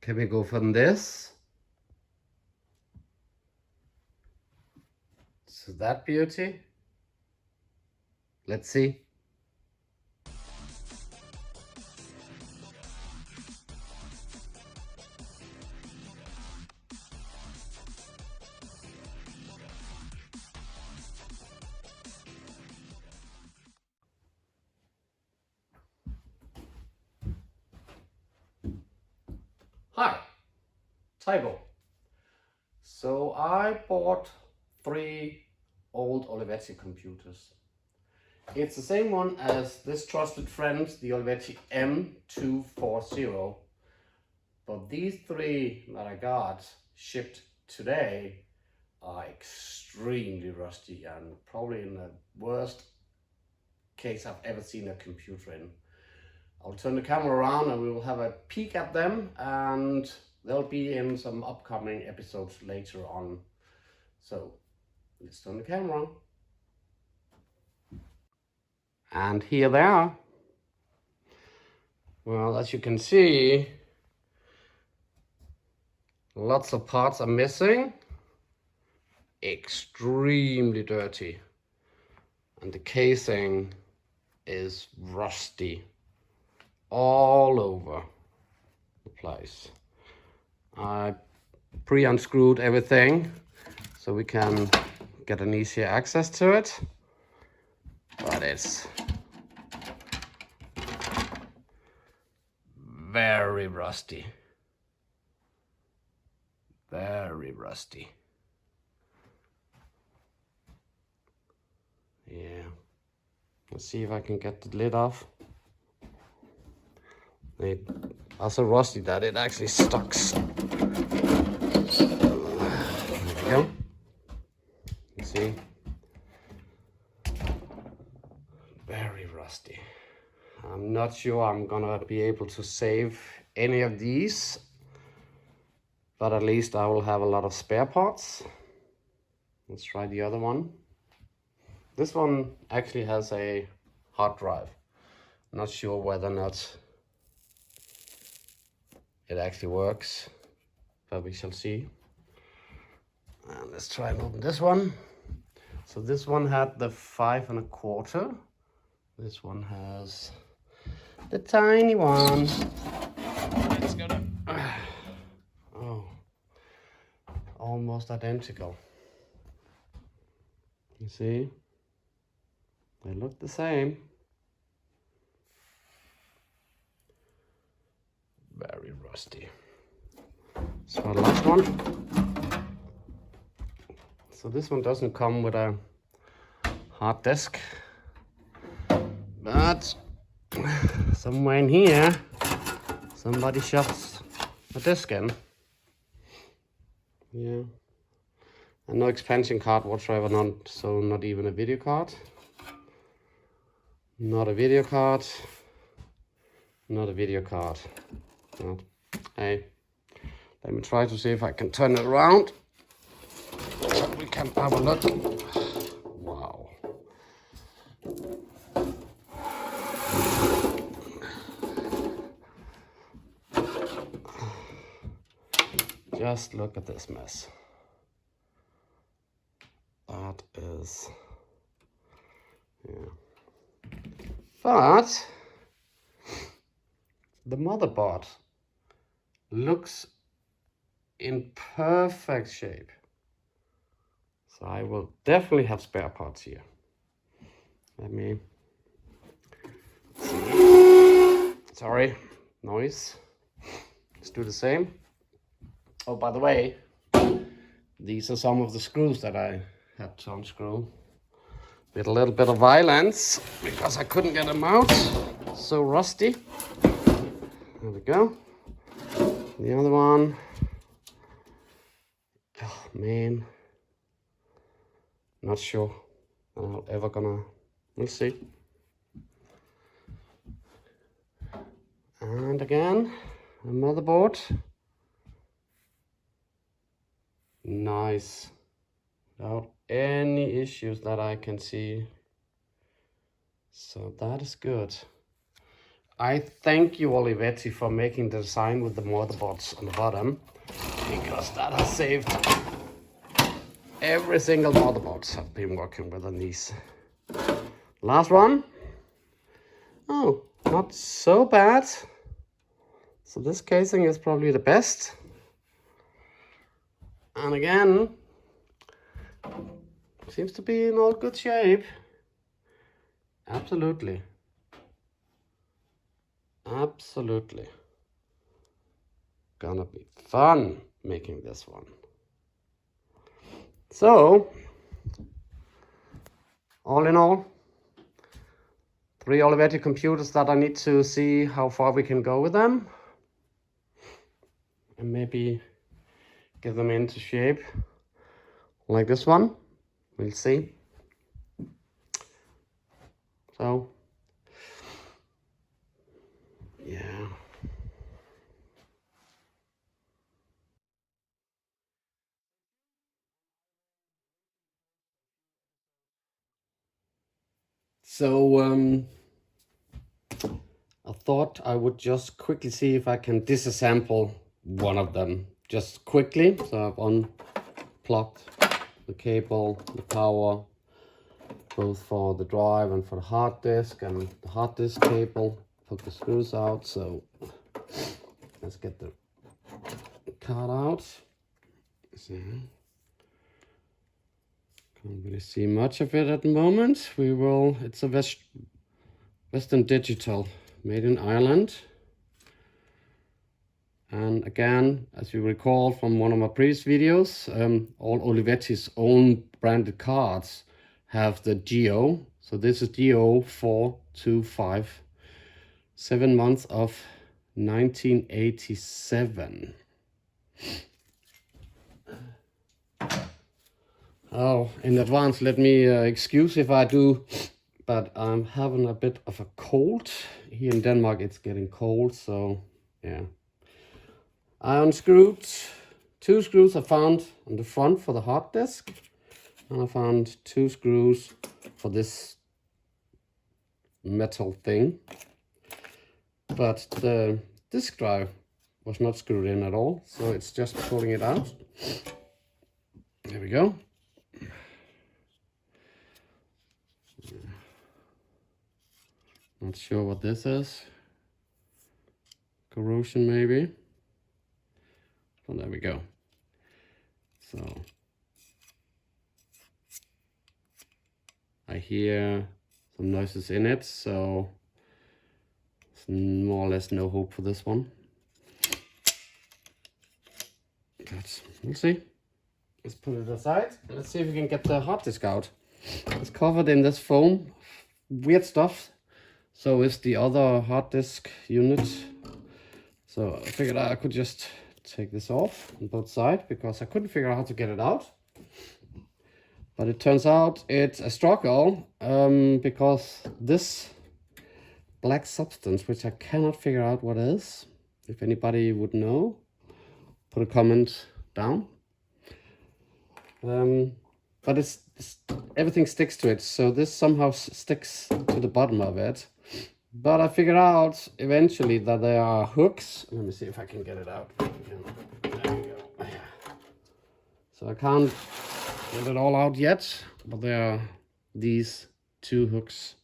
Can we go from this? So that beauty? Let's see. Hi, Tybo. So I bought 3 old Olivetti computers. It's the same one as this trusted friend, the Olivetti M240. But these 3 that I got shipped today are extremely rusty and probably in the worst case I've ever seen a computer in. I'll turn the camera around and we will have a peek at them, and they'll be in some upcoming episodes later on. So let's turn the camera on. And here they are. Well, as you can see, lots of parts are missing. Extremely dirty. And the casing is rusty all over the place. I pre-unscrewed everything so we can get an easier access to it, but it's very rusty. Very rusty. Yeah. Let's see if I can get the lid off. They are so rusty that it actually sticks. There we go. You see? Very rusty. I'm not sure I'm gonna be able to save any of these, but at least I will have a lot of spare parts. Let's try the other one. This one actually has a hard drive. Not sure whether or not it actually works, but we shall see. And let's try and open this one. So this one had the 5 1/4. This one has the tiny one. It's gonna. Oh, almost identical. You see? They look the same. Very rusty. So the last one. So this one doesn't come with a hard disk, but somewhere in here, somebody shoved a disk in. Yeah. And no expansion card whatsoever, not even a video card. Not a video card. Not a video card. But, hey, let me try to see if I can turn it around. We can have a look. Wow. Just look at this mess. That is, yeah. But the motherboard looks in perfect shape. So I will definitely have spare parts here. Let me see. Sorry, noise. Let's do the same. Oh, by the way, these are some of the screws that I had to unscrew with a little bit of violence because I couldn't get them out. So rusty. There we go. The other one. Oh man. Not sure I'm ever gonna. We'll see. And again, a motherboard. Nice. Without any issues that I can see. So that is good. I thank you, Olivetti, for making the design with the motherboards on the bottom, because that has saved every single motherboards I've been working with on these. Last one. Oh, not so bad. So this casing is probably the best. And again, seems to be in all good shape. Absolutely. Absolutely. Gonna be fun making this one. So, all in all, 3 Olivetti computers that I need to see how far we can go with them. And maybe get them into shape like this one. We'll see. So, yeah. So, I thought I would just quickly see if I can disassemble one of them. Just quickly. So I've unplugged the cable, the power, both for the drive and for the hard disk, and the hard disk cable. Took the screws out, so let's get the card out. So, can't really see much of it at the moment. We will, it's a Western Digital, made in Ireland. And again, as you recall from one of my previous videos, all Olivetti's own branded cards have the GO. So this is GO 425, 7 months of 1987. Oh, in advance, let me excuse if I do, but I'm having a bit of a cold. Here in Denmark, it's getting cold, so yeah. I unscrewed 2 screws I found on the front for the hard disk, and I found 2 screws for this metal thing. But the disk drive was not screwed in at all, so it's just pulling it out. There we go. Not sure what this is. Corrosion maybe. Oh, there we go. So I hear some noises in it, so it's more or less no hope for this one. But we'll see. Let's put it aside. Let's see if we can get the hard disk out. It's covered in this foam. Weird stuff. So is the other hard disk unit. So I figured I could just take this off on both sides, because I couldn't figure out how to get it out. But it turns out it's a struggle, because this black substance, which I cannot figure out what it is, if anybody would know, put a comment down. But it's everything sticks to it, so this somehow sticks to the bottom of it. But I figured out eventually that there are hooks. Let me see if I can get it out. There we go. So I can't get it all out yet, but there are these 2 hooks,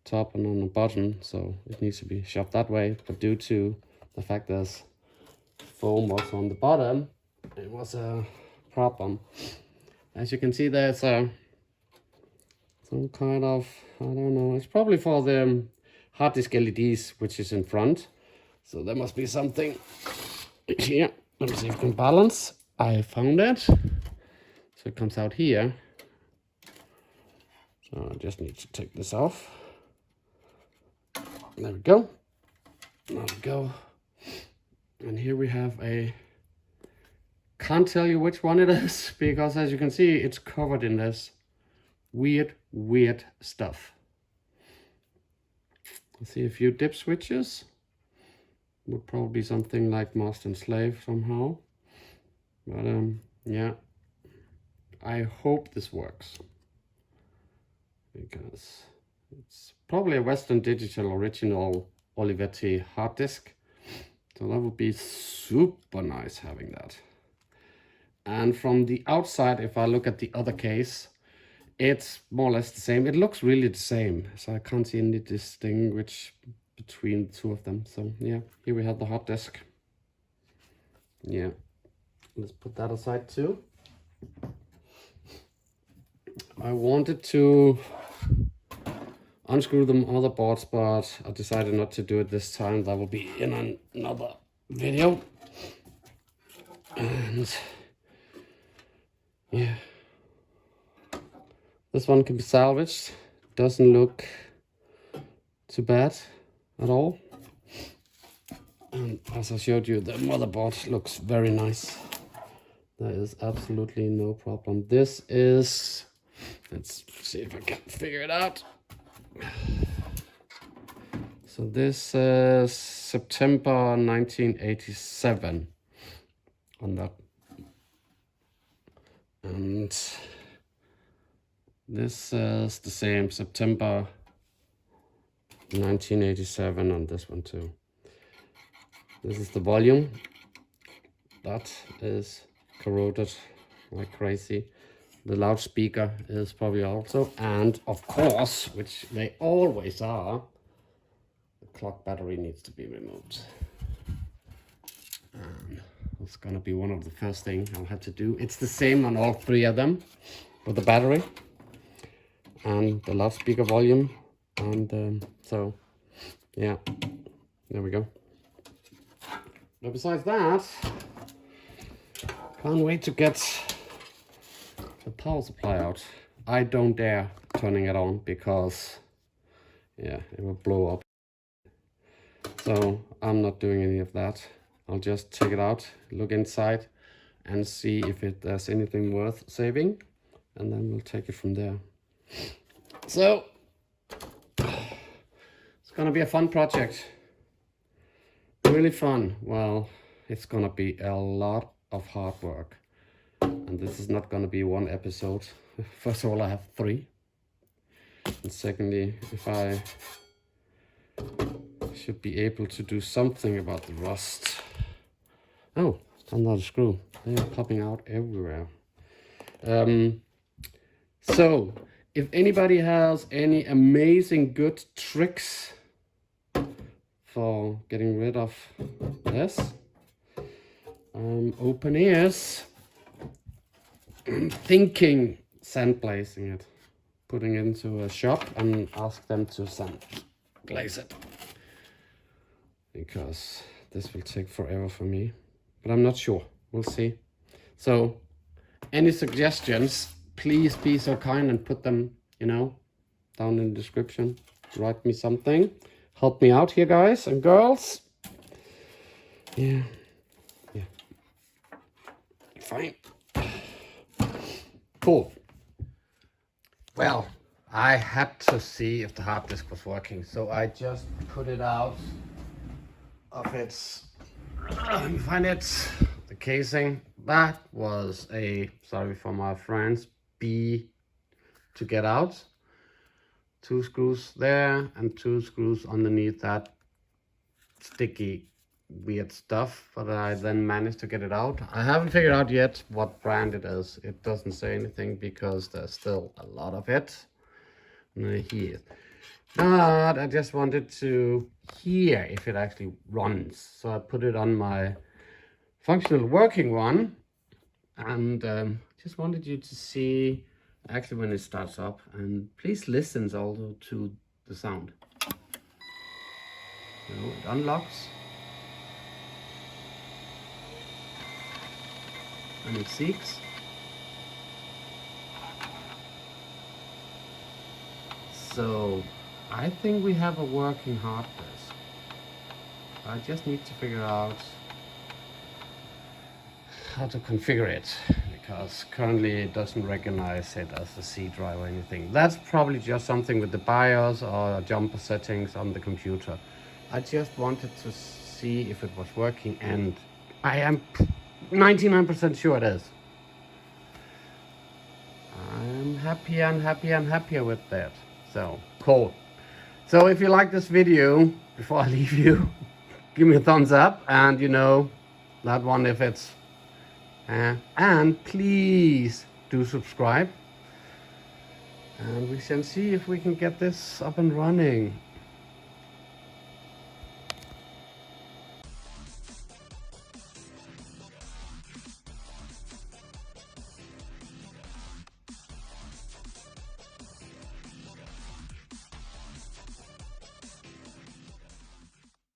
top and on the bottom, so it needs to be shoved that way. But due to the fact there's foam also on the bottom, it was a problem. As you can see, there's some kind of, I don't know, it's probably for the hard disk LEDs, which is in front. So there must be something here. Let me see if I can balance. I found it. So it comes out here. So I just need to take this off. There we go. There we go. And here we have a, can't tell you which one it is, because as you can see, it's covered in this weird stuff. I see a few dip switches. Would probably be something like master and slave somehow. But yeah, I hope this works, because It's probably a Western Digital original Olivetti hard disk. So that would be super nice having that. And from the outside, if I look at the other case, it's more or less the same. It looks really the same, so I can't see any distinguish between the two of them. So yeah, here we have the hard disk. Yeah, let's put that aside too. I wanted to unscrew the motherboards, but I decided not to do it this time. That will be in another video. And yeah, this one can be salvaged. Doesn't look too bad at all. And as I showed you, the motherboard looks very nice. There is absolutely no problem. This is, let's see if I can figure it out. So this is September 1987 on that. And this is the same, September 1987 on this one too. This is the volume. That is corroded like crazy. The loudspeaker is probably also, and of course, which they always are, the clock battery needs to be removed. And it's gonna be one of the first things I'll have to do. It's the same on all three of them, with the battery and the loudspeaker volume. And so, yeah, there we go. But besides that, can't wait to get the power supply out. I don't dare turning it on because, yeah, it will blow up. So I'm not doing any of that. I'll just check it out, look inside and see if there's anything worth saving. And then we'll take it from there. So, it's gonna be a fun project. Really fun. Well, it's gonna be a lot of hard work. And this is not gonna be one episode. First of all, I have 3. And secondly, if I should be able to do something about the rust. Oh, it's another screw. They are popping out everywhere. So, if anybody has any amazing good tricks for getting rid of this, open ears. I'm thinking sandblazing it, putting it into a shop and ask them to sandblaze it, because this will take forever for me, but I'm not sure. We'll see. So any suggestions, please be so kind and put them, you know, down in the description. Write me something. Help me out here, guys and girls. Yeah. Fine. Cool. Well, I had to see if the hard disk was working, so I just put it out of its, let me find it, the casing. That was a, sorry for my friends, B to get out. 2 screws there and 2 screws underneath that sticky weird stuff, but I then managed to get it out. I haven't figured out yet what brand it is. It doesn't say anything because there's still a lot of it. Here. But I just wanted to hear if it actually runs. So I put it on my functional working one, and just wanted you to see actually when it starts up, and please listen also to the sound. So it unlocks and it seeks. So I think we have a working hard disk. I just need to figure out how to configure it, because currently it doesn't recognize it as a C drive or anything. That's probably just something with the BIOS or jumper settings on the computer. I just wanted to see if it was working, and I am 99% sure it is. I'm happier and happier and happier with that. So, cool. So if you like this video, before I leave you, give me a thumbs up, and you know that one if it's and please do subscribe, and we shall see if we can get this up and running.